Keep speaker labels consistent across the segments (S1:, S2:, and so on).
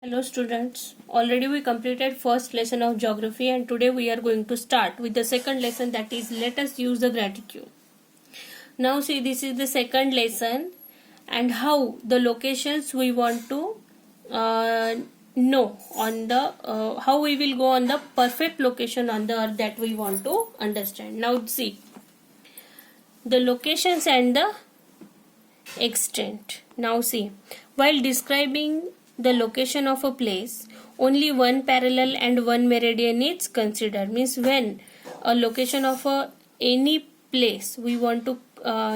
S1: Hello students, already we completed first lesson of geography and today we are going to start with the second lesson, that is let us use the gratitude. Now see, this is the second lesson and how the locations we want to know on the how we will go on the perfect location on the earth that we want to understand. Now see the locations and the extent. Now see, while describing the location of a place, only one parallel and one meridian is considered. Means when a location of any place we want to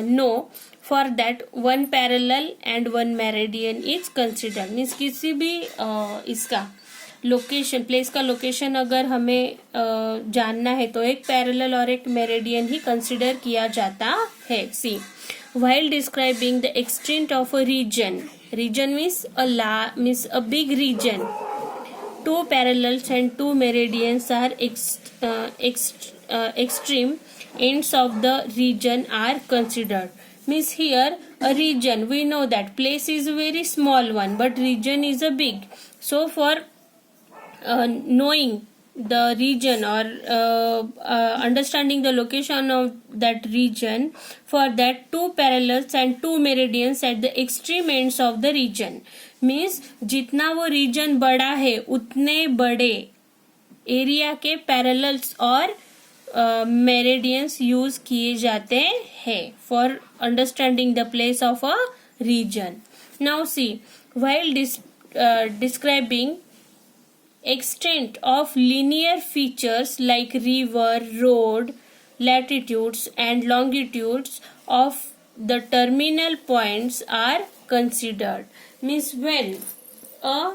S1: know, for that one parallel and one meridian is considered. Means किसी भी इसका location, place का location अगर हमें जानना है तो एक पैरेलल और एक मेरिडियन ही कंसिडर किया जाता है. सी, while describing the extent of a region means a big region, two parallels and two meridians are extreme ends of the region are considered. Means here a region, we know that place is a very small one but region is a big. So for knowing the region or understanding the location of that region, for that two parallels and two meridians at the extreme ends of the region. Means जितना वो region बड़ा है उतने बड़े area के parallels और meridians use किए जाते हैं for understanding the place of a region. Now see, while describing extent of linear features like river, road, latitudes and longitudes of the terminal points are considered. Means when a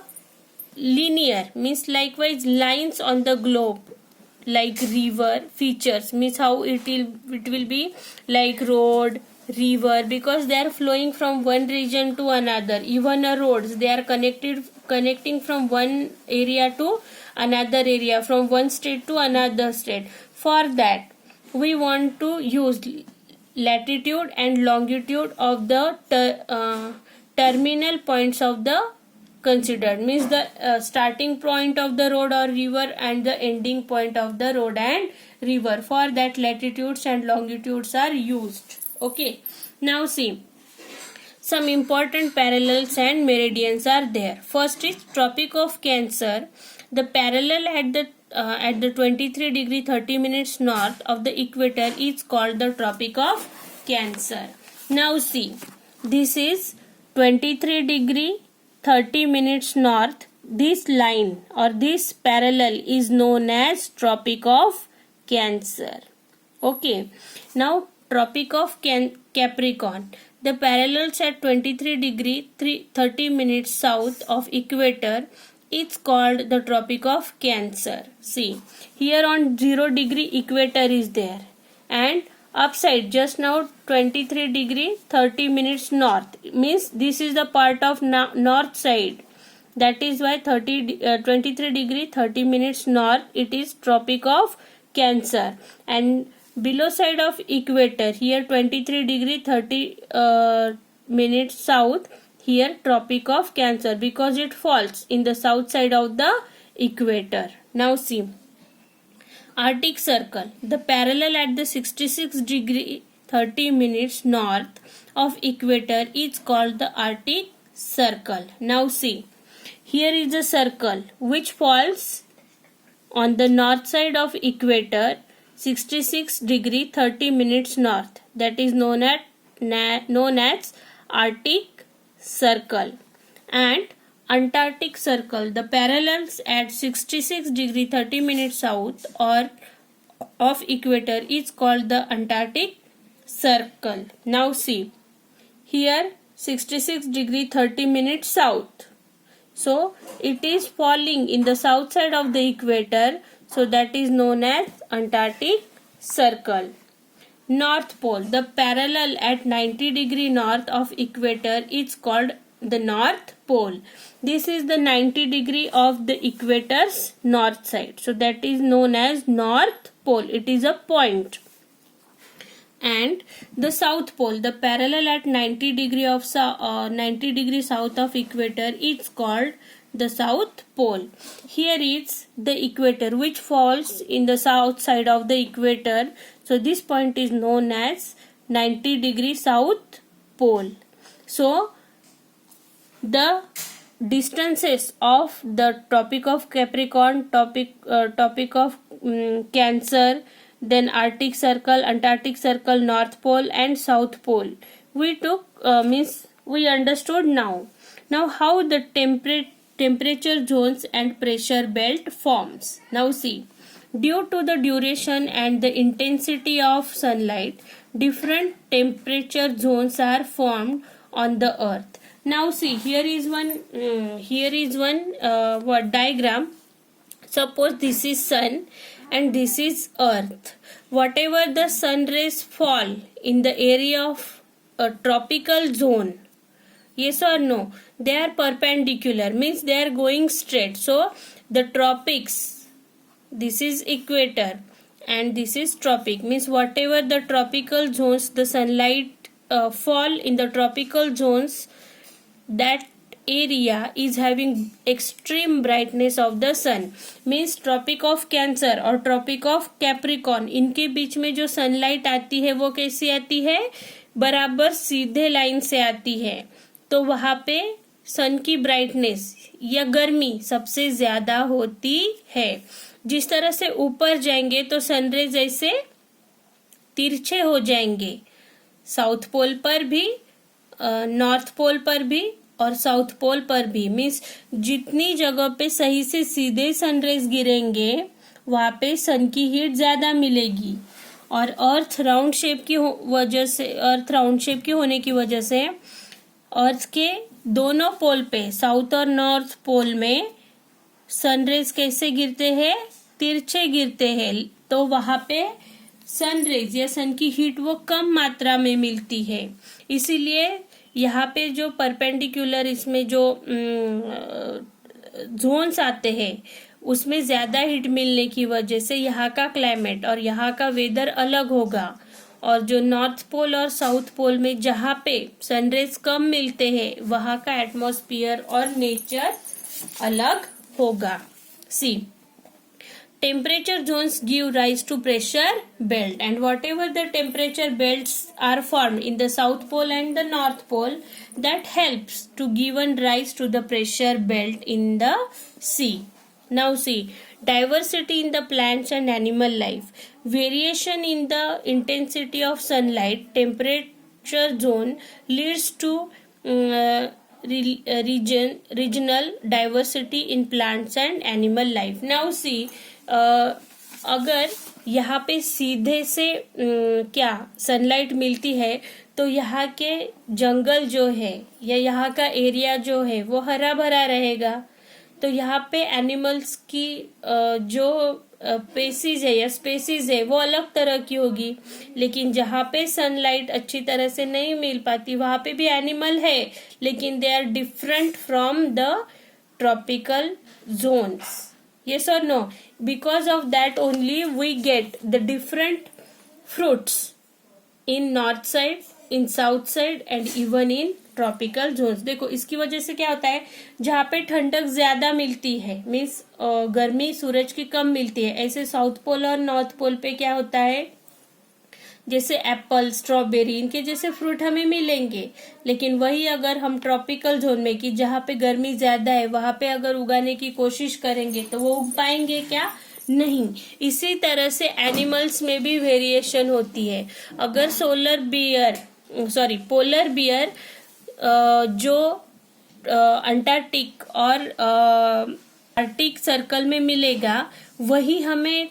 S1: linear means likewise lines on the globe like river features, means how it will be like road, river, because they are flowing from one region to another. Even roads, they are connecting from one area to another area, from one state to another state. For that we want to use latitude and longitude of the terminal points of the considered. Means the starting point of the road or river and the ending point of the road and river. For that latitudes and longitudes are used. Okay, now see, some important parallels and meridians are there. First is Tropic of Cancer. The parallel at the 23 degree 30 minutes north of the equator is called the Tropic of Cancer. Now see, this is 23 degree 30 minutes north. This line or this parallel is known as Tropic of Cancer. Okay, now Tropic of Capricorn. The parallels at 23 degree 30 minutes south of equator is called the Tropic of Cancer. See, here on 0 degree equator is there and upside just now 23 degree 30 minutes north, means this is the part of north side. That is why 23 degree 30 minutes north it is Tropic of Cancer. And below side of equator, here 23 degree 30 minutes south, here Tropic of Cancer, because it falls in the south side of the equator. Now see, Arctic Circle. The parallel at the 66 degree 30 minutes north of equator is called the Arctic Circle. Now see, here is a circle which falls on the north side of equator 66 degree 30 minutes north, that is known as Arctic Circle. And Antarctic Circle, the parallels at 66 degree 30 minutes south or of equator is called the Antarctic Circle. Now see, here 66 degree 30 minutes south, so it is falling in the south side of the equator, so that is known as Antarctic Circle. North Pole, the parallel at 90 degree north of equator is called the North Pole. This is the 90 degree of the equator's north side, so that is known as North Pole. It is a point. And the South Pole, the parallel at 90 degree south of equator is called the South Pole. Here is the equator which falls in the south side of the equator. So this point is known as 90° South Pole. So the distances of the Tropic of Capricorn, Tropic of Cancer, then Arctic Circle, Antarctic Circle, North Pole and South Pole we took we understood now. Now how the temperature zones and pressure belt forms. Now see, due to the duration and the intensity of sunlight, different temperature zones are formed on the earth. Now see, here is one diagram. Suppose this is sun and this is earth. Whatever the sun rays fall in the area of a tropical zone, yes or no, they are perpendicular, means they are going straight. So the tropics, this is equator and this is tropic, means whatever the tropical zones, the sunlight fall in the tropical zones, that area is having extreme brightness of the sun. means tropic of cancer और tropic of capricorn, इनके बीच में जो sunlight आती है वो कैसी आती है, बराबर सीधे लाइन से आती है. तो वहां पे सन की ब्राइटनेस या गर्मी सबसे ज्यादा होती है. जिस तरह से ऊपर जाएंगे तो सनरेज ऐसे तिरछे हो जाएंगे, साउथ पोल पर भी, नॉर्थ पोल पर भी और साउथ पोल पर भी. मीन्स जितनी जगह पे सही से सीधे सनरेज गिरेंगे वहां पे सन की हीट ज्यादा मिलेगी. और अर्थ राउंड शेप की वजह से, अर्थ राउंड शेप की होने की वजह से अर्थ के दोनों पोल पे, साउथ और नॉर्थ पोल में सनरेज कैसे गिरते हैं, तिरछे गिरते हैं. तो वहां पे सनरेज या सन की हीट वो कम मात्रा में मिलती है. इसीलिए यहाँ पे जो परपेंडिकुलर इसमें जो जोन्स आते हैं उसमें ज्यादा हीट मिलने की वजह से यहाँ का क्लाइमेट और यहाँ का वेदर अलग होगा. और जो नॉर्थ पोल और साउथ पोल में जहाँ पे सनरेज कम मिलते हैं वहाँ का एटमॉस्फेयर और नेचर अलग होगा. सी, temperature zones give rise to pressure belt, and whatever the temperature belts are formed in the south pole and the north pole, that helps to given rise to the pressure belt in the sea. Now see, diversity in the plants and animal life, variation in the intensity of sunlight temperature zone leads to regional diversity in plants and animal life. Now see, अगर यहाँ पे सीधे से क्या sunlight मिलती है तो यहाँ के जंगल जो है या यहाँ का एरिया जो है वो हरा भरा रहेगा. तो यहाँ पे एनिमल्स की जो पेसीज है या स्पेसीज है वो अलग तरह की होगी. लेकिन जहाँ पे सनलाइट अच्छी तरह से नहीं मिल पाती वहाँ पे भी एनिमल है, लेकिन they are different from the tropical zones. Yes or no? Because of that only we get the different fruits in north side, in south side and even in tropical zones. देखो इसकी वजह से क्या होता है, जहाँ पे ठंडक ज्यादा मिलती है, मीन्स गर्मी सूरज की कम मिलती है, ऐसे साउथ पोल और नॉर्थ पोल पे क्या होता है, जैसे एप्पल, स्ट्रॉबेरी, इनके जैसे फ्रूट हमें मिलेंगे. लेकिन वही अगर हम ट्रॉपिकल जोन में कि जहाँ पे गर्मी ज्यादा है वहां पे अगर उगाने की कोशिश करेंगे तो वो उग पाएंगे क्या, नहीं. इसी तरह से एनिमल्स में भी वेरिएशन होती है. अगर पोलर बियर जो अंटार्कटिक और आर्कटिक सर्कल में मिलेगा वही हमें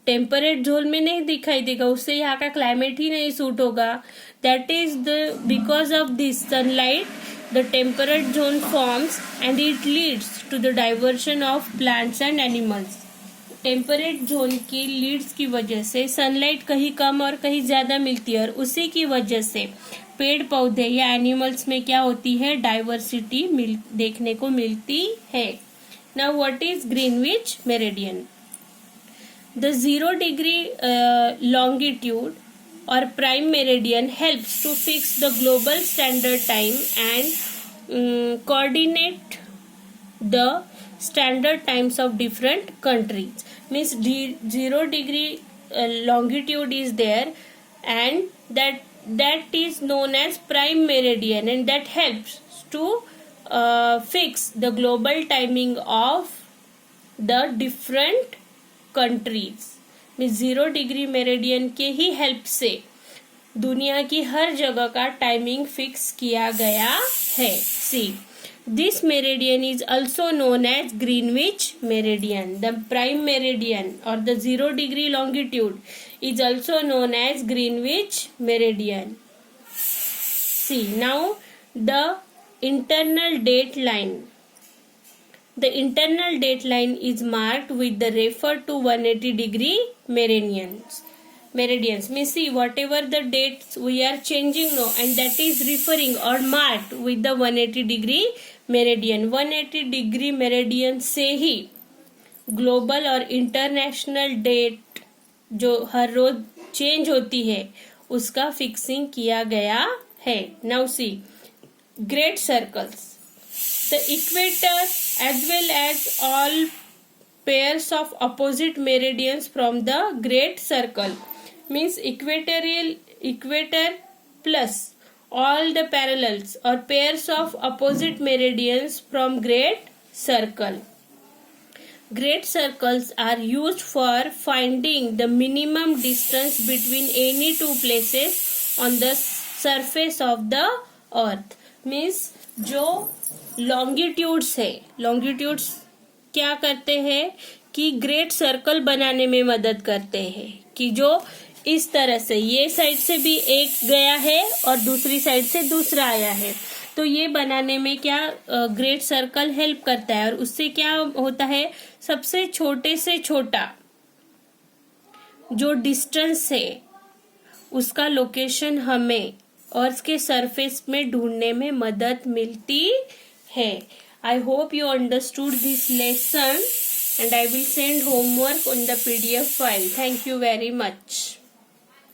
S1: टेम्परेट जोन में नहीं दिखाई देगा, उससे यहाँ का क्लाइमेट ही नहीं सूट होगा. That is the because of this sunlight the temperate zone forms and it leads to the diversion of plants and animals. Temperate zone की लीड्स की वजह से सनलाइट कहीं कम और कहीं ज्यादा मिलती है और उसी की वजह से पेड़ पौधे या एनिमल्स में क्या होती है, डाइवर्सिटी देखने को मिलती है. Now what is Greenwich meridian? The 0° longitude or prime meridian helps to fix the global standard time and coordinate the standard times of different countries. Means 0 degree longitude is there, and that is known as prime meridian, and that helps to fix the global timing of the different countries. Means 0 degree Meridian के ही help से दुनिया की हर जगह का timing fix किया गया है. See, this meridian is also known as Greenwich meridian. The prime meridian और the 0 degree longitude is also known as Greenwich meridian. See, now the internal date line. The internal date line is marked with the refer to 180-degree meridians. Means see, whatever the dates we are changing now, and that is referring or marked with the 180-degree meridian. 180-degree meridian से ही global और international date जो हर रोज change होती है उसका fixing किया गया है. Now see, great circles. The equator as well as all pairs of opposite meridians from the great circle. Means equator plus all the parallels or pairs of opposite meridians from great circle. Great circles are used for finding the minimum distance between any two places on the surface of the earth. Means जो longitudes है, longitudes क्या करते हैं कि great circle बनाने में मदद करते हैं, कि जो इस तरह से ये साइड से भी एक गया है और दूसरी साइड से दूसरा आया है, तो ये बनाने में क्या ग्रेट सर्कल हेल्प करता है. और उससे क्या होता है, सबसे छोटे से छोटा जो डिस्टेंस है उसका लोकेशन हमें अर्थ के सरफेस में ढूंढने में मदद मिलती है. I hope you understood this lesson and I will send homework on the PDF file. Thank you very much.